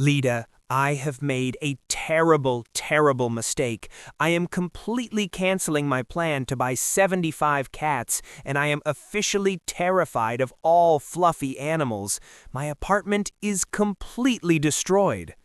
Lida, I have made a terrible mistake. I am completely canceling my plan to buy 75 cats, and I am officially terrified of all fluffy animals. My apartment is completely destroyed.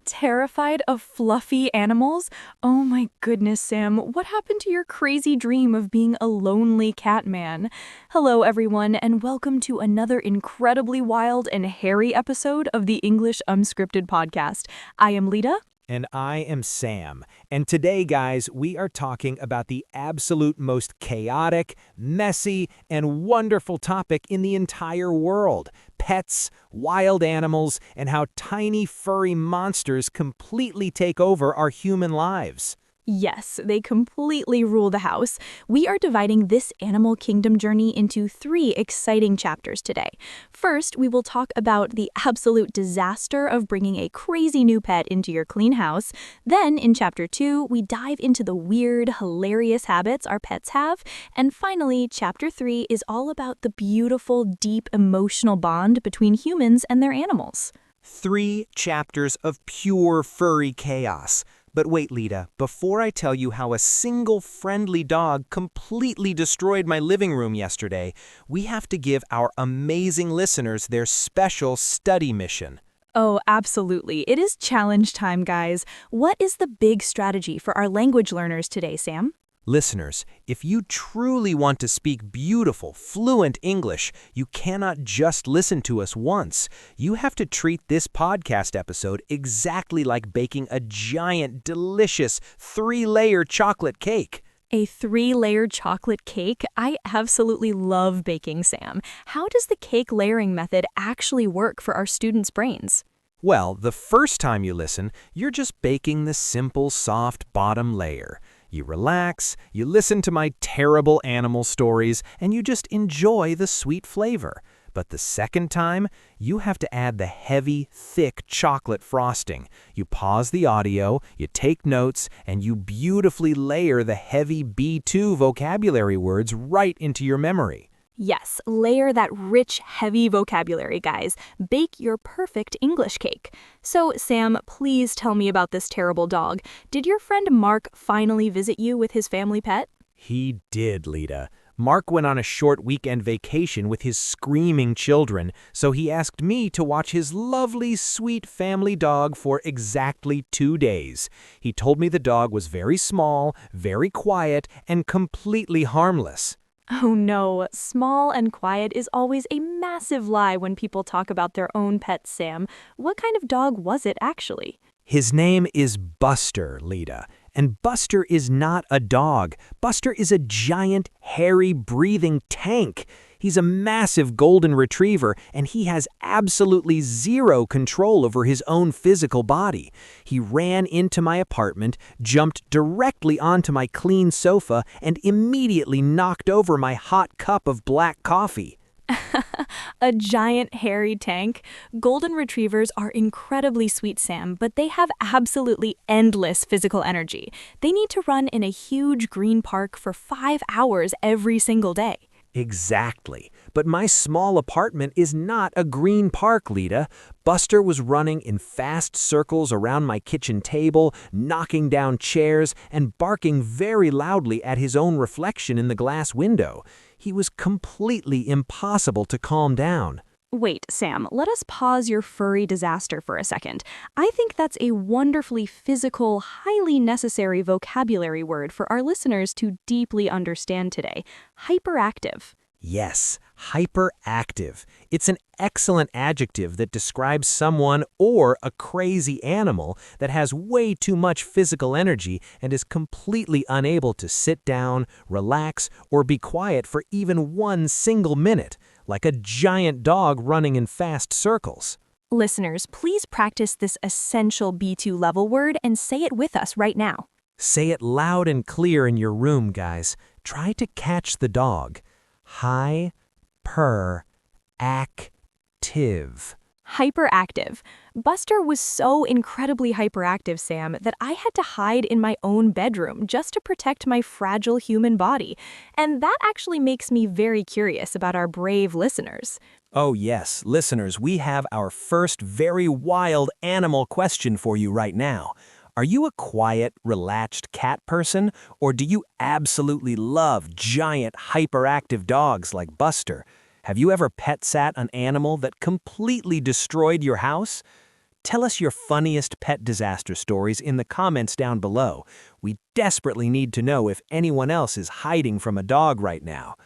Terrified of fluffy animals? Oh my goodness, Sam. What happened to your crazy dream of being a lonely cat man? Hello, everyone, and welcome to another incredibly wild and hairy episode of the English Unscripted podcast. I am Lida. And I am Sam. And today, guys, we are talking about the absolute most chaotic, messy, and wonderful topic in the entire world: pets, wild animals, and how tiny furry monsters completely take over our human lives. Yes, they completely rule the house. We are dividing this animal kingdom journey into 3 exciting chapters today. First, we will talk about the absolute disaster of bringing a crazy new pet into your clean house. Then, in chapter 2, we dive into the weird, hilarious habits our pets have. And finally, chapter 3 is all about the beautiful, deep emotional bond between humans and their animals. 3 chapters of pure furry chaos. But wait, Lida, before I tell you how a single friendly dog completely destroyed my living room yesterday, we have to give our amazing listeners their special study mission. Oh, absolutely. It is challenge time, guys. What is the big strategy for our language learners today, Sam? Listeners, if you truly want to speak beautiful, fluent English, you cannot just listen to us once. You have to treat this podcast episode exactly like baking a giant, delicious 3-layer chocolate cake. A 3-layer chocolate cake? I absolutely love baking, Sam. How does the cake layering method actually work for our students' brains? Well, the first time you listen, you're just baking the simple, soft bottom layer. You relax, you listen to my terrible animal stories, and you just enjoy the sweet flavor. But the second time, you have to add the heavy, thick chocolate frosting. You pause the audio, you take notes, and you beautifully layer the heavy B2 vocabulary words right into your memory. Yes, layer that rich, heavy vocabulary, guys. Bake your perfect English cake. So, Sam, please tell me about this terrible dog. Did your friend Mark finally visit you with his family pet? He did, Lida. Mark went on a short weekend vacation with his screaming children, so he asked me to watch his lovely, sweet family dog for exactly 2 days. He told me the dog was very small, very quiet, and completely harmless. Oh no, small and quiet is always a massive lie when people talk about their own pets, Sam. What kind of dog was it, actually? His name is Buster, Lida. And Buster is not a dog. Buster is a giant, hairy, breathing tank. He's a massive golden retriever, and he has absolutely zero control over his own physical body. He ran into my apartment, jumped directly onto my clean sofa, and immediately knocked over my hot cup of black coffee. A giant hairy tank? Golden retrievers are incredibly sweet, Sam, but they have absolutely endless physical energy. They need to run in a huge green park for 5 hours every single day. Exactly. But my small apartment is not a green park, Lida. Buster was running in fast circles around my kitchen table, knocking down chairs, and barking very loudly at his own reflection in the glass window. He was completely impossible to calm down. Wait, Sam, let us pause your furry disaster for a second. I think that's a wonderfully physical, highly necessary vocabulary word for our listeners to deeply understand today. Hyperactive. Yes, hyperactive. It's an excellent adjective that describes someone or a crazy animal that has way too much physical energy and is completely unable to sit down, relax, or be quiet for even 1 single minute, like a giant dog running in fast circles. Listeners, please practice this essential B2 level word and say it with us right now. Say it loud and clear in your room, guys. Try to catch the dog. Hyperactive. Hyperactive. Buster was so incredibly hyperactive, Sam, that I had to hide in my own bedroom just to protect my fragile human body. And that actually makes me very curious about our brave listeners. Oh yes, listeners, we have our first very wild animal question for you right now. Are you a quiet, relaxed cat person, or do you absolutely love giant, hyperactive dogs like Buster? Have you ever pet sat an animal that completely destroyed your house? Tell us your funniest pet disaster stories in the comments down below. We desperately need to know if anyone else is hiding from a dog right now.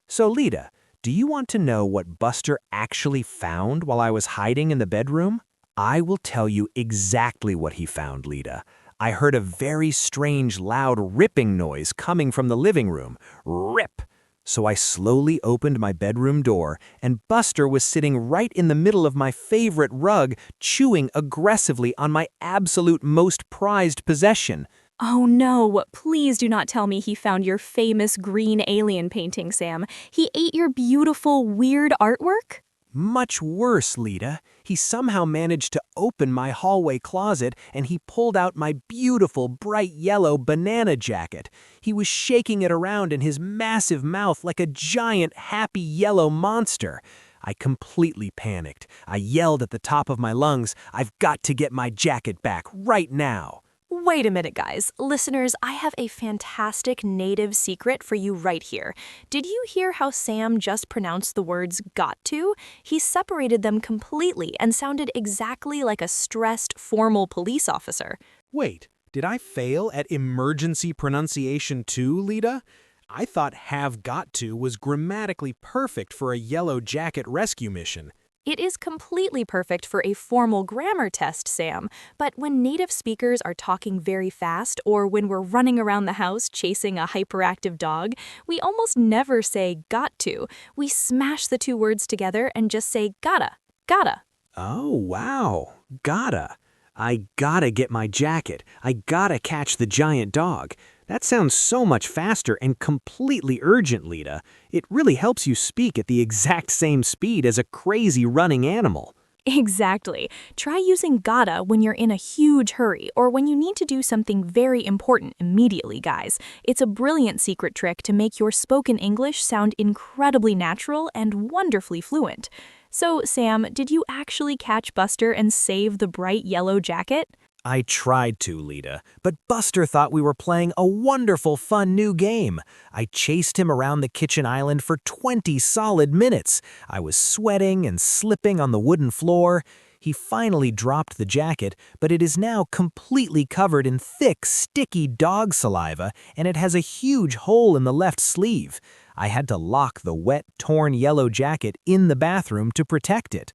So, Lita, do you want to know what Buster actually found while I was hiding in the bedroom? I will tell you exactly what he found, Lita. I heard a very strange, loud ripping noise coming from the living room. Rip! So I slowly opened my bedroom door, and Buster was sitting right in the middle of my favorite rug, chewing aggressively on my absolute most prized possession. Oh no, please do not tell me he found your famous green alien painting, Sam. He ate your beautiful, weird artwork? Much worse, Lita. He somehow managed to open my hallway closet and he pulled out my beautiful bright yellow banana jacket. He was shaking it around in his massive mouth like a giant happy yellow monster. I completely panicked. I yelled at the top of my lungs, "I've got to get my jacket back right now." Wait a minute, guys. Listeners, I have a fantastic native secret for you right here. Did you hear how Sam just pronounced the words got to? He separated them completely and sounded exactly like a stressed, formal police officer. Wait, did I fail at emergency pronunciation too, Lita? I thought have got to was grammatically perfect for a yellow jacket rescue mission. It is completely perfect for a formal grammar test, Sam, but when native speakers are talking very fast or when we're running around the house chasing a hyperactive dog, we almost never say got to. We smash the two words together and just say gotta, gotta. Oh, wow. Gotta. I gotta get my jacket. I gotta catch the giant dog. That sounds so much faster and completely urgent, Lita. It really helps you speak at the exact same speed as a crazy running animal. Exactly. Try using gotta when you're in a huge hurry or when you need to do something very important immediately, guys. It's a brilliant secret trick to make your spoken English sound incredibly natural and wonderfully fluent. So, Sam, did you actually catch Buster and save the bright yellow jacket? I tried to, Lita, but Buster thought we were playing a wonderful, fun new game. I chased him around the kitchen island for 20 solid minutes. I was sweating and slipping on the wooden floor. He finally dropped the jacket, but it is now completely covered in thick, sticky dog saliva, and it has a huge hole in the left sleeve. I had to lock the wet, torn yellow jacket in the bathroom to protect it.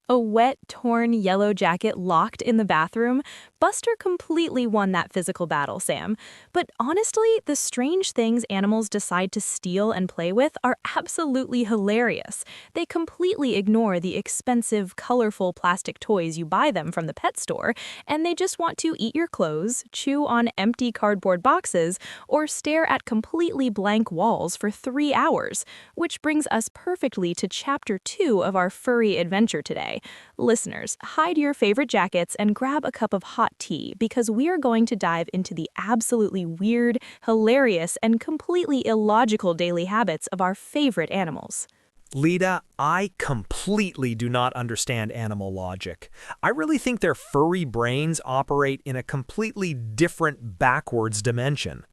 A wet, torn yellow jacket locked in the bathroom? Buster completely won that physical battle, Sam. But honestly, the strange things animals decide to steal and play with are absolutely hilarious. They completely ignore the expensive, colorful plastic toys you buy them from the pet store, and they just want to eat your clothes, chew on empty cardboard boxes, or stare at completely blank walls for 3 hours. Which brings us perfectly to Chapter 2 of our furry adventure today. Listeners, hide your favorite jackets and grab a cup of hot tea because we are going to dive into the absolutely weird, hilarious, and completely illogical daily habits of our favorite animals. Lita, I completely do not understand animal logic. I really think their furry brains operate in a completely different backwards dimension.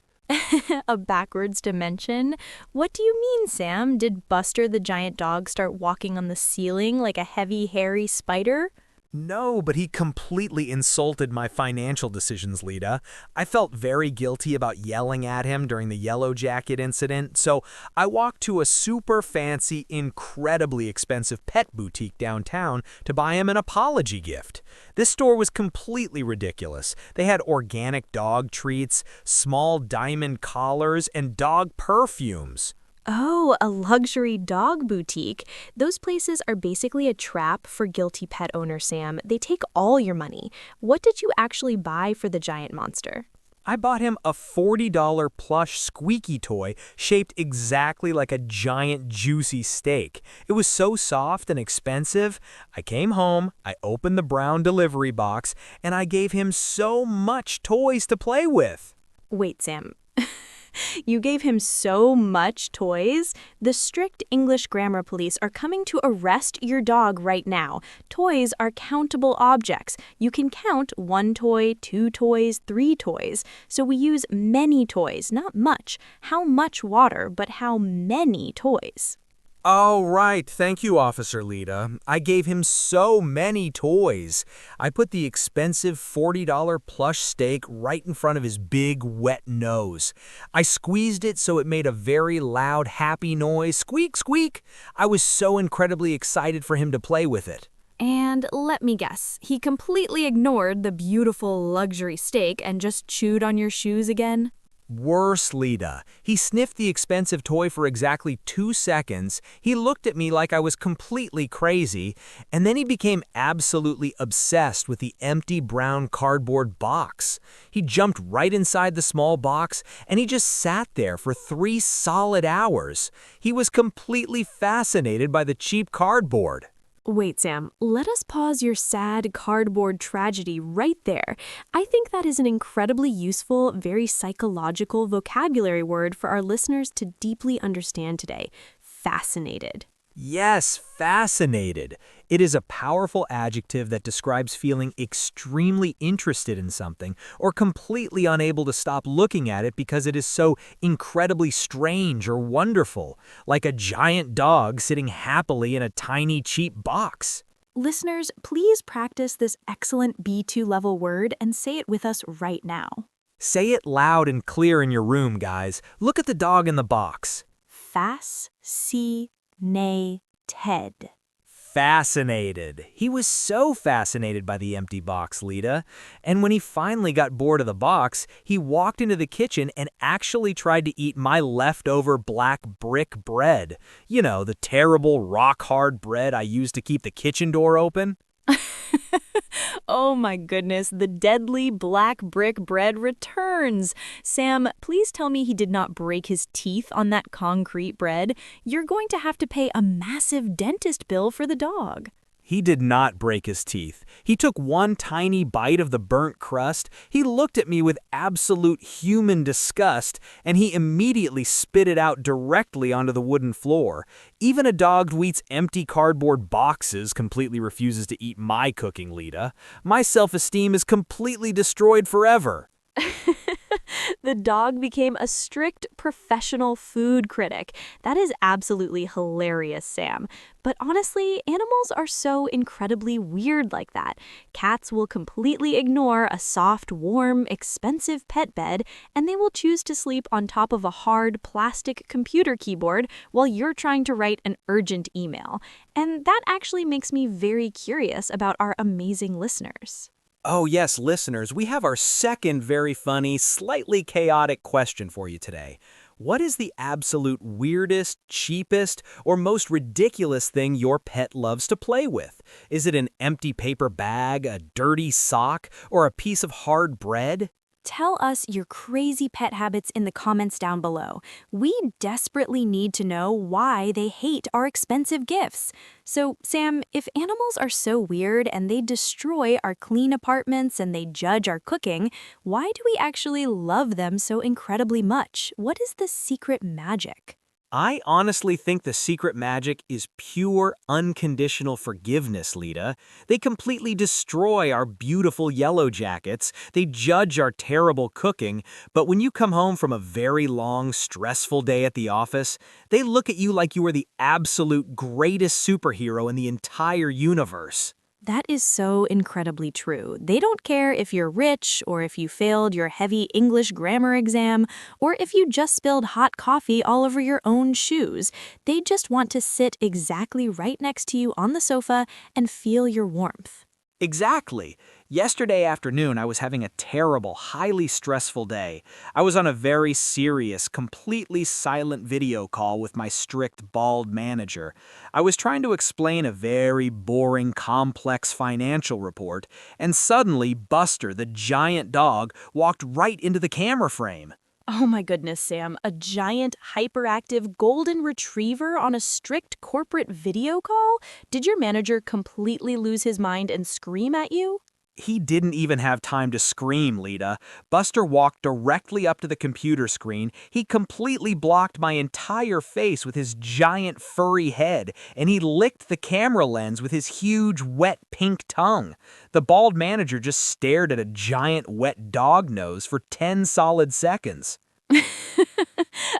A backwards dimension? What do you mean, Sam? Did Buster the giant dog start walking on the ceiling like a heavy, hairy spider? No, but he completely insulted my financial decisions, Lita. I felt very guilty about yelling at him during the yellow jacket incident, so I walked to a super fancy, incredibly expensive pet boutique downtown to buy him an apology gift. This store was completely ridiculous. They had organic dog treats, small diamond collars, and dog perfumes. Oh, a luxury dog boutique. Those places are basically a trap for guilty pet owners, Sam. They take all your money. What did you actually buy for the giant monster? I bought him a $40 plush squeaky toy shaped exactly like a giant juicy steak. It was so soft and expensive. I came home, I opened the brown delivery box, and I gave him so much toys to play with. Wait, Sam. You gave him so much toys. The strict English grammar police are coming to arrest your dog right now. Toys are countable objects. You can count 1 toy, 2 toys, 3 toys. So we use many toys, not much. How much water, but how many toys? Oh, right. Thank you, Officer Lita. I gave him so many toys. I put the expensive $40 plush steak right in front of his big, wet nose. I squeezed it so it made a very loud, happy noise. Squeak, squeak. I was so incredibly excited for him to play with it. And let me guess, he completely ignored the beautiful luxury steak and just chewed on your shoes again? Worse, Lita. He sniffed the expensive toy for exactly 2 seconds, he looked at me like I was completely crazy, and then he became absolutely obsessed with the empty brown cardboard box. He jumped right inside the small box, and he just sat there for 3 solid hours. He was completely fascinated by the cheap cardboard. Wait, Sam, let us pause your sad cardboard tragedy right there. I think that is an incredibly useful, very psychological vocabulary word for our listeners to deeply understand today. Fascinated. Yes, fascinated. It is a powerful adjective that describes feeling extremely interested in something or completely unable to stop looking at it because it is so incredibly strange or wonderful, like a giant dog sitting happily in a tiny, cheap box. Listeners, please practice this excellent B2 level word and say it with us right now. Say it loud and clear in your room, guys. Look at the dog in the box. Fascinated. Fascinated. He was so fascinated by the empty box, Lita. And when he finally got bored of the box, he walked into the kitchen and actually tried to eat my leftover black brick bread. You know, the terrible rock-hard bread I used to keep the kitchen door open. Oh my goodness, the deadly black brick bread returns. Sam, please tell me he did not break his teeth on that concrete bread. You're going to have to pay a massive dentist bill for the dog. He did not break his teeth. He took one tiny bite of the burnt crust, he looked at me with absolute human disgust, and he immediately spit it out directly onto the wooden floor. Even a dog who eats empty cardboard boxes completely refuses to eat my cooking, Lita. My self-esteem is completely destroyed forever. The dog became a strict professional food critic. That is absolutely hilarious, Sam. But honestly, animals are so incredibly weird like that. Cats will completely ignore a soft, warm, expensive pet bed, and they will choose to sleep on top of a hard plastic computer keyboard while you're trying to write an urgent email. And that actually makes me very curious about our amazing listeners. Oh yes, listeners, we have our second very funny, slightly chaotic question for you today. What is the absolute weirdest, cheapest, or most ridiculous thing your pet loves to play with? Is it an empty paper bag, a dirty sock, or a piece of hard bread? Tell us your crazy pet habits in the comments down below. We desperately need to know why they hate our expensive gifts. So, Sam, if animals are so weird and they destroy our clean apartments and they judge our cooking, why do we actually love them so incredibly much? What is the secret magic? I honestly think the secret magic is pure, unconditional forgiveness, Lita. They completely destroy our beautiful yellow jackets, they judge our terrible cooking, but when you come home from a very long, stressful day at the office, they look at you like you are the absolute greatest superhero in the entire universe. That is so incredibly true. They don't care if you're rich, or if you failed your heavy English grammar exam, or if you just spilled hot coffee all over your own shoes. They just want to sit exactly right next to you on the sofa and feel your warmth. Exactly. Yesterday afternoon, I was having a terrible, highly stressful day. I was on a very serious, completely silent video call with my strict, bald manager. I was trying to explain a very boring, complex financial report, and suddenly Buster, the giant dog, walked right into the camera frame. Oh my goodness, Sam, a giant, hyperactive golden retriever on a strict corporate video call? Did your manager completely lose his mind and scream at you? He didn't even have time to scream, Lita. Buster walked directly up to the computer screen. He completely blocked my entire face with his giant furry head, and he licked the camera lens with his huge wet pink tongue. The bald manager just stared at a giant wet dog nose for 10 solid seconds.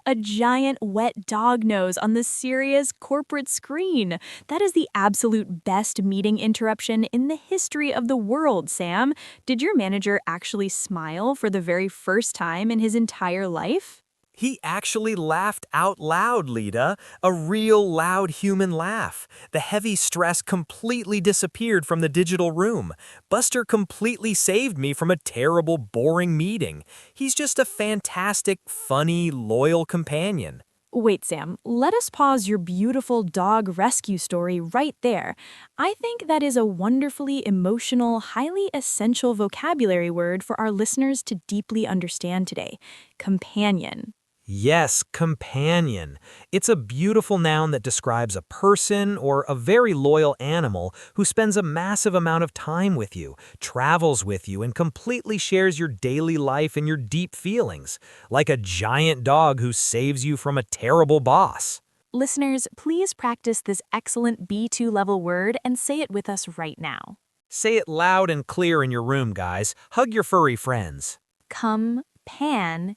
A giant wet dog nose on the serious corporate screen. That is the absolute best meeting interruption in the history of the world, Sam. Did your manager actually smile for the very first time in his entire life? He actually laughed out loud, Lita. A real loud human laugh. The heavy stress completely disappeared from the digital room. Buster completely saved me from a terrible, boring meeting. He's just a fantastic, funny, loyal companion. Wait, Sam, let us pause your beautiful dog rescue story right there. I think that is a wonderfully emotional, highly essential vocabulary word for our listeners to deeply understand today. Companion. Yes, companion. It's a beautiful noun that describes a person or a very loyal animal who spends a massive amount of time with you, travels with you, and completely shares your daily life and your deep feelings, like a giant dog who saves you from a terrible boss. Listeners, please practice this excellent B2 level word and say it with us right now. Say it loud and clear in your room, guys. Hug your furry friends. Companion.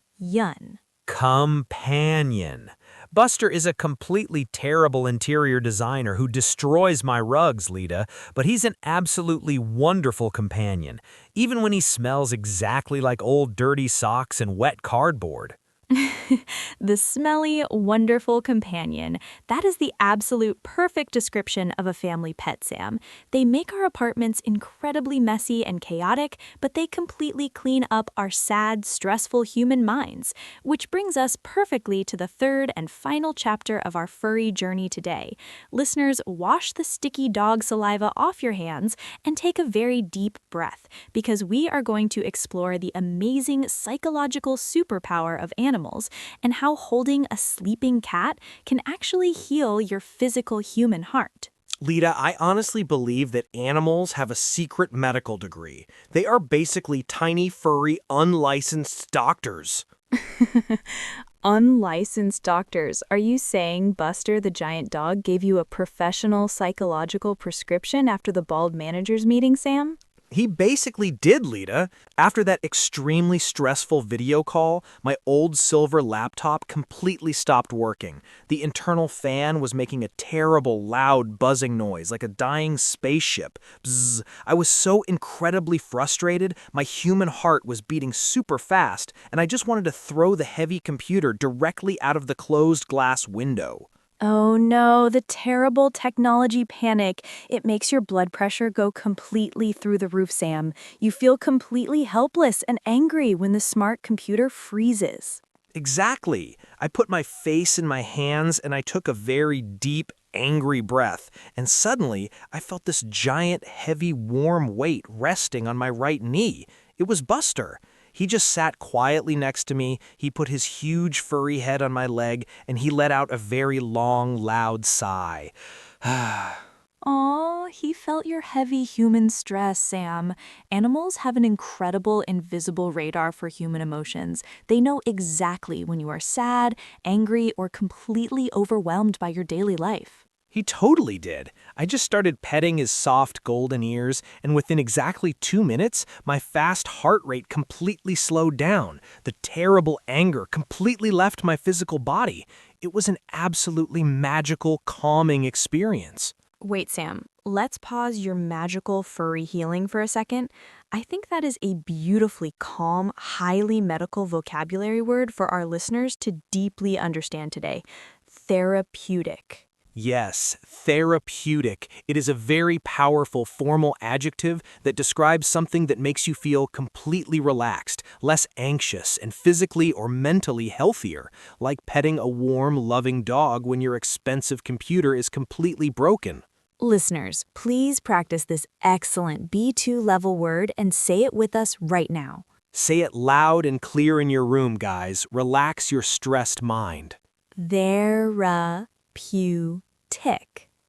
Companion. Buster is a completely terrible interior designer who destroys my rugs, Lita, but he's an absolutely wonderful companion, even when he smells exactly like old dirty socks and wet cardboard. The smelly, wonderful companion. That is the absolute perfect description of a family pet, Sam. They make our apartments incredibly messy and chaotic, but they completely clean up our sad, stressful human minds. Which brings us perfectly to the third and final chapter of our furry journey today. Listeners, wash the sticky dog saliva off your hands and take a very deep breath, because we are going to explore the amazing psychological superpower of animals and how holding a sleeping cat can actually heal your physical human heart. Lita, I honestly believe that animals have a secret medical degree. They are basically tiny, furry, unlicensed doctors. Unlicensed doctors, are you saying Buster the giant dog gave you a professional psychological prescription after the bald managers meeting, Sam? He basically did, Lita. After that extremely stressful video call, my old silver laptop completely stopped working. The internal fan was making a terrible, loud buzzing noise like a dying spaceship. Bzzz. I was so incredibly frustrated, my human heart was beating super fast, and I just wanted to throw the heavy computer directly out of the closed glass window. Oh no, the terrible technology panic. It makes your blood pressure go completely through the roof, Sam. You feel completely helpless and angry when the smart computer freezes. Exactly. I put my face in my hands and I took a very deep, angry breath, and suddenly I felt this giant, heavy, warm weight resting on my right knee. It was Buster. He just sat quietly next to me, he put his huge furry head on my leg, and he let out a very long, loud sigh. Aw, he felt your heavy human stress, Sam. Animals have an incredible invisible radar for human emotions. They know exactly when you are sad, angry, or completely overwhelmed by your daily life. He totally did. I just started petting his soft golden ears, and within exactly 2 minutes, my fast heart rate completely slowed down. The terrible anger completely left my physical body. It was an absolutely magical, calming experience. Wait, Sam, let's pause your magical furry healing for a second. I think that is a beautifully calm, highly medical vocabulary word for our listeners to deeply understand today. Therapeutic. Yes, therapeutic. It is a very powerful formal adjective that describes something that makes you feel completely relaxed, less anxious, and physically or mentally healthier, like petting a warm, loving dog when your expensive computer is completely broken. Listeners, please practice this excellent B2 level word and say it with us right now. Say it loud and clear in your room, guys. Relax your stressed mind. Therapeutic.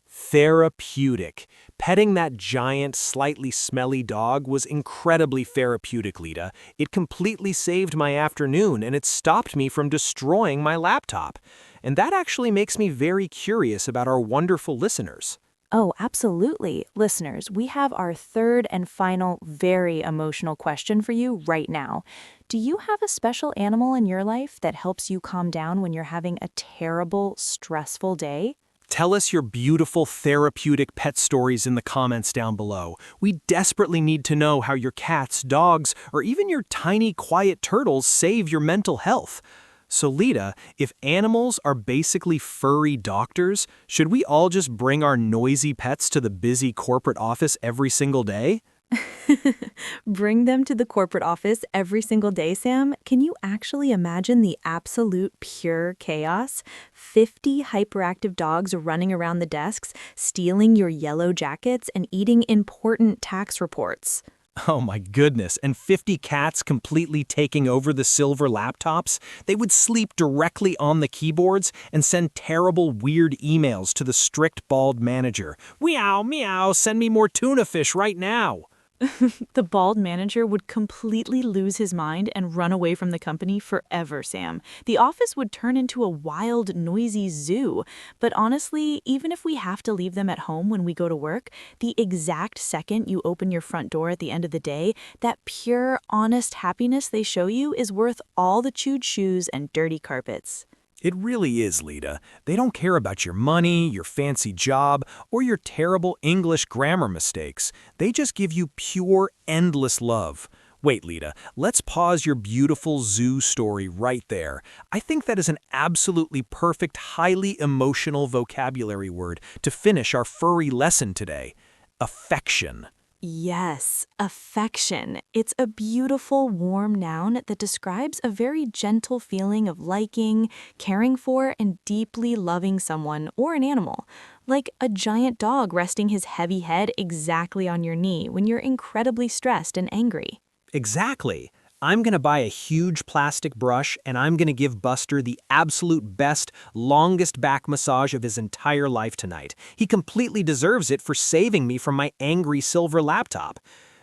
Therapeutic. Petting that giant, slightly smelly dog was incredibly therapeutic, Lita. It completely saved my afternoon, and it stopped me from destroying my laptop. And that actually makes me very curious about our wonderful listeners. Oh, absolutely. Listeners, we have our third and final, very emotional question for you right now. Do you have a special animal in your life that helps you calm down when you're having a terrible, stressful day? Tell us your beautiful therapeutic pet stories in the comments down below. We desperately need to know how your cats, dogs, or even your tiny, quiet turtles save your mental health. So Lita, if animals are basically furry doctors, should we all just bring our noisy pets to the busy corporate office every single day? Bring them to the corporate office every single day, Sam. Can you actually imagine the absolute pure chaos? 50 hyperactive dogs running around the desks, stealing your yellow jackets, and eating important tax reports. Oh my goodness, and 50 cats completely taking over the silver laptops? They would sleep directly on the keyboards and send terrible, weird emails to the strict bald manager. Meow, meow, send me more tuna fish right now. The bald manager would completely lose his mind and run away from the company forever, Sam. The office would turn into a wild, noisy zoo. But honestly, even if we have to leave them at home when we go to work, the exact second you open your front door at the end of the day, that pure, honest happiness they show you is worth all the chewed shoes and dirty carpets. It really is, Lita. They don't care about your money, your fancy job, or your terrible English grammar mistakes. They just give you pure, endless love. Wait, Lita, let's pause your beautiful zoo story right there. I think that is an absolutely perfect, highly emotional vocabulary word to finish our furry lesson today. Affection. Yes, affection. It's a beautiful, warm noun that describes a very gentle feeling of liking, caring for, and deeply loving someone or an animal. Like a giant dog resting his heavy head exactly on your knee when you're incredibly stressed and angry. Exactly. I'm going to buy a huge plastic brush and I'm going to give Buster the absolute best, longest back massage of his entire life tonight. He completely deserves it for saving me from my angry silver laptop.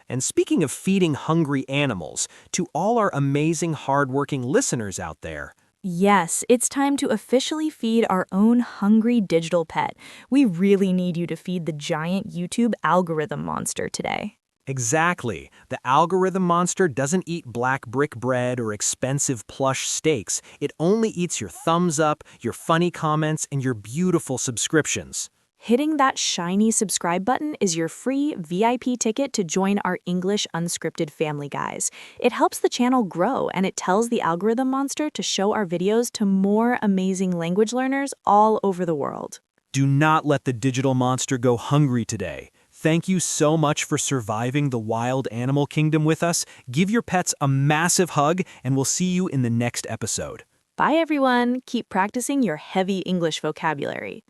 And speaking of feeding hungry animals, to all our amazing, hardworking listeners out there, Yes, it's time to officially feed our own hungry digital pet. We really need you to feed the giant YouTube algorithm monster today. exactly. The algorithm monster doesn't eat black brick bread or expensive plush steaks. It only eats your thumbs up, your funny comments, and your beautiful subscriptions. Hitting that shiny subscribe button is your free VIP ticket to join our English Unscripted family, guys. It helps the channel grow and it tells the algorithm monster to show our videos to more amazing language learners all over the world. Do not let the digital monster go hungry today. Thank you so much for surviving the wild animal kingdom with us. Give your pets a massive hug, and we'll see you in the next episode. Bye, everyone. Keep practicing your heavy English vocabulary.